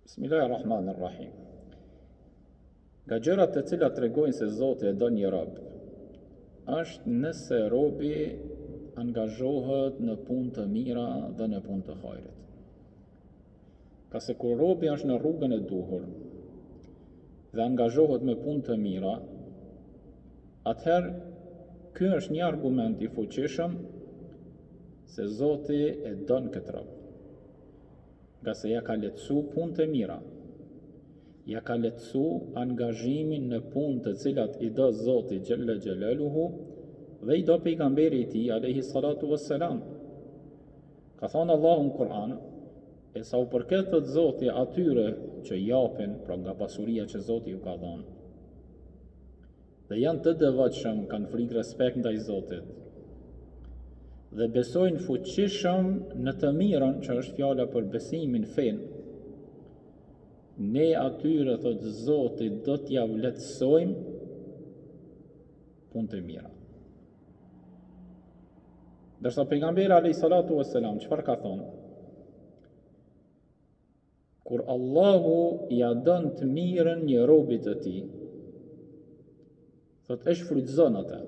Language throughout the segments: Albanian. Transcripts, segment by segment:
Bismillahirrahmanirrahim. Nga gjërat të cilat tregojnë se Zoti e don një rob, është nëse robi angazhohet në punë të mira dhe në punë të hajrit. Ka se kur robi është në rrugën e duhur dhe angazhohet me punë të mira, atëherë ky është një argument i fuqishëm se Zoti e don këtë rob. Nga se ja ka lehtësu punë të mira, ja ka lehtësu angazhimin në punë të cilat i do Zoti Gjelle Gjelaluhu dhe i do pejgamberi i tij alayhi salatu wassalam. Ka thonë Allahu në Kur'an, e sa u përket të Zoti atyre që japin, pra nga pasuria që Zoti ju ka dhënë, dhe janë të devotshëm, kanë frikë respekt ndaj Zotit, dhe besojnë fuqishëm në të mirën, që është fjala për besimin fen, ne atyre, thotë Zoti, do t'ja vlerësojmë punë të mira. Dërsa pejgamberi alayhi salatu wassalam çfarë ka thonë? Kur Allahu ja don të mirën një robit të tij, thotë e shfrytëzon atë.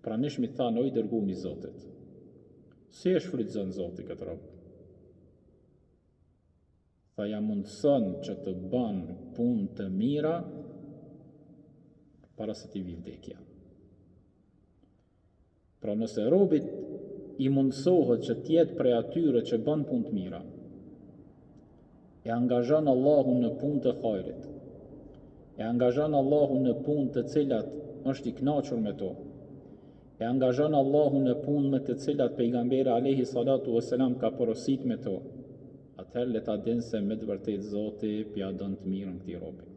Pranishmi thanë, o i dërguari i Zotit, si e shfrytëzon Zoti këtë rob? Tha, ja mundson që të bën punë të mira para se t'i vijë vdekja. Pra nëse robit i mundsohet që t'jetë prej atyre që bën punë të mira, e angazhon Allahun në punë të hajrit, e angazhon Allahun në punë të cilat është i kënaqur me to, e angazhon Allahun në punë me të cilat pejgamberi alayhi salatu wassalam ka porosit me to, atëherë le ta dinë se me të vërtetë Zoti ja don të mirën këtij robi.